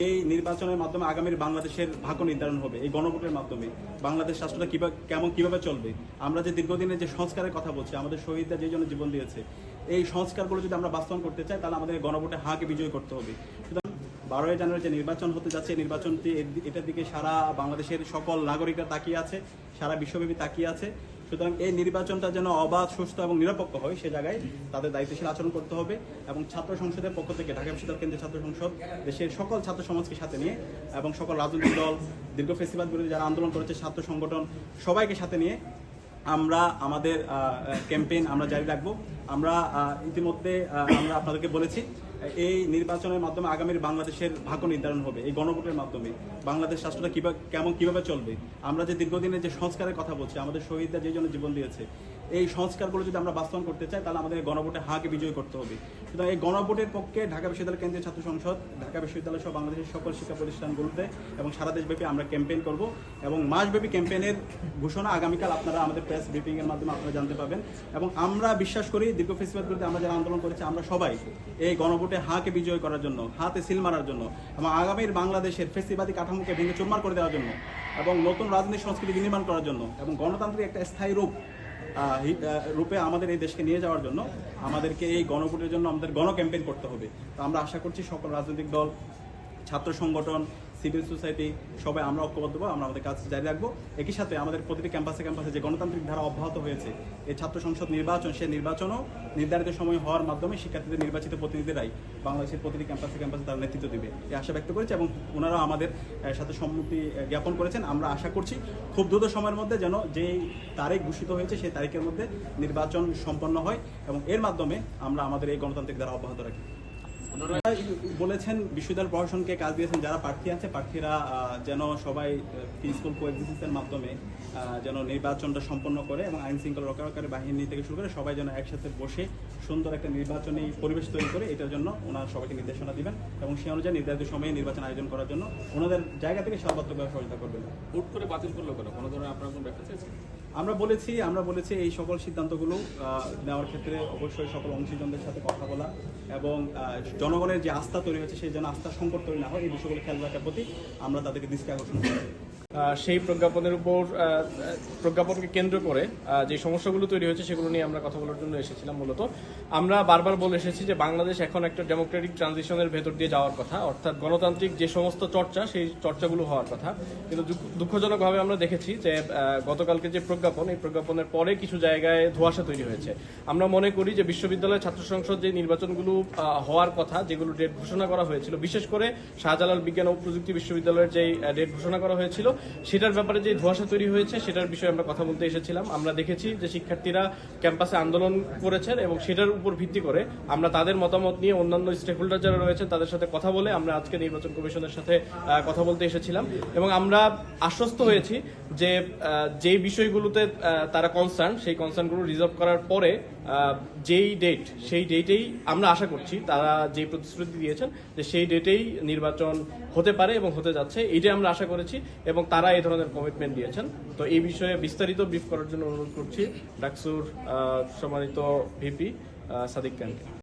এই নির্বাচনের মাধ্যমে আগামীর বাংলাদেশের ভাগ্য নির্ধারণ হবে। এই গণভোটের মাধ্যমে বাংলাদেশ রাষ্ট্রটা কিভাবে চলবে। আমরা যে দীর্ঘদিনের যে সংস্কারের কথা বলছি, আমাদের শহীদরা যে জন্য জীবন দিয়েছে, এই সংস্কারগুলো যদি আমরা বাস্তবায়ন করতে চাই, তাহলে আমাদের গণভোটে হাঁকে বিজয় করতে হবে। সুতরাং 12ই জানুয়ারি যে নির্বাচন হতে যাচ্ছে, এই নির্বাচনটি এটার দিকে সারা বাংলাদেশের সকল নাগরিকরা তাকিয়ে আছে, সারা বিশ্বব্যাপী তাকিয়ে আছে। সুতরাং এই নির্বাচনটা যেন অবাধ, সুস্থ এবং নিরপেক্ষ হয়, সে জায়গায় তাদের দায়িত্বশীল আচরণ করতে হবে। এবং ছাত্র সংসদের পক্ষ থেকে ঢাকা বিশ্ববিদ্যালয় কেন্দ্রীয় ছাত্র সংসদ দেশের সকল ছাত্র সমাজকে সাথে নিয়ে এবং সকল রাজনৈতিক দল, দীর্ঘ ফেসিবাদ বিরোধী যারা আন্দোলন করেছে, ছাত্র সংগঠন, সবাইকে সাথে নিয়ে আমরা আমাদের ক্যাম্পেইন আমরা জারি রাখবো। আমরা ইতিমধ্যে আমরা আপনাদেরকে বলেছি, এই নির্বাচনের মাধ্যমে আগামীর বাংলাদেশের ভাগ্য নির্ধারণ হবে। এই গণভোটের মাধ্যমে বাংলাদেশ রাষ্ট্রটা কিভাবে চলবে। আমরা যে দীর্ঘদিনের যে সংস্কারের কথা বলছি, আমাদের শহীদরা যে জন্য জীবন দিয়েছে, এই সংস্কারগুলো যদি আমরা বাস্তবায়ন করতে চাই, তাহলে আমাদের গণভোটে হাঁকে বিজয় করতে হবে। সুতরাং এই গণভোটের পক্ষে ঢাকা বিশ্ববিদ্যালয় কেন্দ্রীয় ছাত্র সংসদ, ঢাকা বিশ্ববিদ্যালয় সহ বাংলাদেশের সকল শিক্ষা প্রতিষ্ঠানগুলোতে এবং সারা দেশব্যাপী আমরা ক্যাম্পেইন করব। এবং মাসব্যাপী ক্যাম্পেইনের ঘোষণা আগামীকাল আপনারা আমাদের প্রেস ব্রিফিংয়ের মাধ্যমে আপনারা জানতে পাবেন। এবং আমরা বিশ্বাস করি, দীর্ঘ ফেসিবাদ বিরুদ্ধে আমরা যারা আন্দোলন করেছি, আমরা সবাই এই গণভোটে হাঁকে বিজয় করার জন্য, হাতে সিল মারার জন্য এবং আগামীর বাংলাদেশের ফেসিবাদী কাঠামোকে ভেঙে চুরমার করে দেওয়ার জন্য এবং নতুন রাজনৈতিক সংস্কৃতি বিনির্মাণ করার জন্য এবং গণতান্ত্রিক একটা স্থায়ী রূপে আমাদের এই দেশকে নিয়ে যাওয়ার জন্য আমাদেরকে এই গণভোটের জন্য আমাদের ক্যাম্পেইন করতে হবে। তো আমরা আশা করছি সকল রাজনৈতিক দল, ছাত্র সংগঠন, সিভিল সোসাইটি সবাই আমরা ঐক্যবদ্ধ হবো, আমরা আমাদের কাজ জারি রাখবো। একই সাথে আমাদের প্রতিটি ক্যাম্পাসে যে গণতান্ত্রিক ধারা অব্যাহত হয়েছে, এই ছাত্র সংসদ নির্বাচন, সেই নির্বাচনও নির্ধারিত সময় হওয়ার মাধ্যমে শিক্ষার্থীদের নির্বাচিত প্রতিনিধিরাই বাংলাদেশের প্রতিটি ক্যাম্পাসে তারা নেতৃত্ব দেবে, এই আশা ব্যক্ত করেছে। এবং ওনারাও আমাদের সাথে সম্মতি জ্ঞাপন করেছেন। আমরা আশা করছি খুব দ্রুত সময়ের মধ্যে যেন যেই তারিখ ঘোষিত হয়েছে, সেই তারিখের মধ্যে নির্বাচন সম্পন্ন হয় এবং এর মাধ্যমে আমরা আমাদের এই গণতান্ত্রিক ধারা অব্যাহত রাখি। বলেছেন বিশ্ববিদ্যালয় প্রশাসনকে কাজ দিয়েছেন, যারা প্রার্থী আছে প্রার্থীরা যেন সবাই পিসফুল কোএক্সিস্টেন্সের মাধ্যমে যেন নির্বাচনটা সম্পন্ন করে এবং আইন শৃঙ্খলা রক্ষাকারী বাহিনী থেকে শুরু করে সবাই যেন একসাথে বসে সুন্দর একটা নির্বাচনী পরিবেশ তৈরি করে, এটার জন্য ওনারা সবাইকে নির্দেশনা দিবেন এবং সে অনুযায়ী নির্ধারিত সময়ে নির্বাচন আয়োজন করার জন্য ওনাদের জায়গা থেকে সর্বাত্মকভাবে সহযোগিতা করবেন। হুট করে বাতিল করলো কেন? কোনো ধরনের আপনার কোনো ব্যাখ্যা চাইছেন? আমরা বলেছি এই সকল সিদ্ধান্তগুলো নেওয়ার ক্ষেত্রে অবশ্যই সকল অংশীজনদের সাথে কথা বলা এবং জনগণের যে আস্থা তৈরি হয়েছে, সেই যেন আস্থার সংকট তৈরি না হয়, এই বিষয়গুলো খেয়াল রাখার প্রতি আমরা তাদেরকে দৃষ্টি আকর্ষণ করি। সেই প্রজ্ঞাপনকে কেন্দ্র করে যে সমস্যাগুলো তৈরি হয়েছে সেগুলো নিয়ে আমরা কথা বলার জন্য এসেছিলাম। মূলত আমরা বারবার বলে এসেছি যে বাংলাদেশ এখন একটা ডেমোক্রেটিক ট্রানজিশনের ভেতর দিয়ে যাওয়ার কথা, অর্থাৎ গণতান্ত্রিক যে সমস্ত চর্চা, সেই চর্চাগুলো হওয়ার কথা। কিন্তু দুঃখজনকভাবে আমরা দেখেছি যে গতকালকে যে প্রজ্ঞাপন, এই প্রজ্ঞাপনের পরে কিছু জায়গায় ধোঁয়াশা তৈরি হয়েছে। আমরা মনে করি যে বিশ্ববিদ্যালয় ছাত্র সংসদ যে নির্বাচনগুলো হওয়ার কথা, যেগুলো ডেট ঘোষণা করা হয়েছিল, বিশেষ করে শাহজালাল বিজ্ঞান ও প্রযুক্তি বিশ্ববিদ্যালয়ের যে ডেট ঘোষণা করা হয়েছিল, সেটার ব্যাপারে যে ধোঁয়াশা তৈরি হয়েছে সেটার বিষয়ে আমরা কথা বলতে এসেছিলাম। আমরা দেখেছি যে শিক্ষার্থীরা ক্যাম্পাসে আন্দোলন করেছেন এবং সেটার উপর ভিত্তি করে আমরা তাদের মতামত নিয়ে অন্যান্য স্টেক হোল্ডার যারা রয়েছেন তাদের সাথে কথা বলে আমরা আজকে নির্বাচন কমিশনের সাথে কথা বলতে এসেছিলাম এবং আমরা আশ্বস্ত হয়েছি যে যে বিষয়গুলোতে তারা কনসার্ন, সেই কনসার্নগুলো রিজলভ করার পরে যেই ডেট, সেই ডেটেই আমরা আশা করছি তারা যে প্রতিশ্রুতি দিয়েছেন যে সেই ডেটেই নির্বাচন হতে পারে এবং হতে যাচ্ছে, এইটাই আমরা আশা করেছি এবং তারা এই ধরনের কমিটমেন্ট দিয়েছেন। তো এই বিষয়ে বিস্তারিত ব্রিফ করার জন্য অনুরোধ করছি ডাকসুর সম্মানিত ভিপি সাদিক খানকে।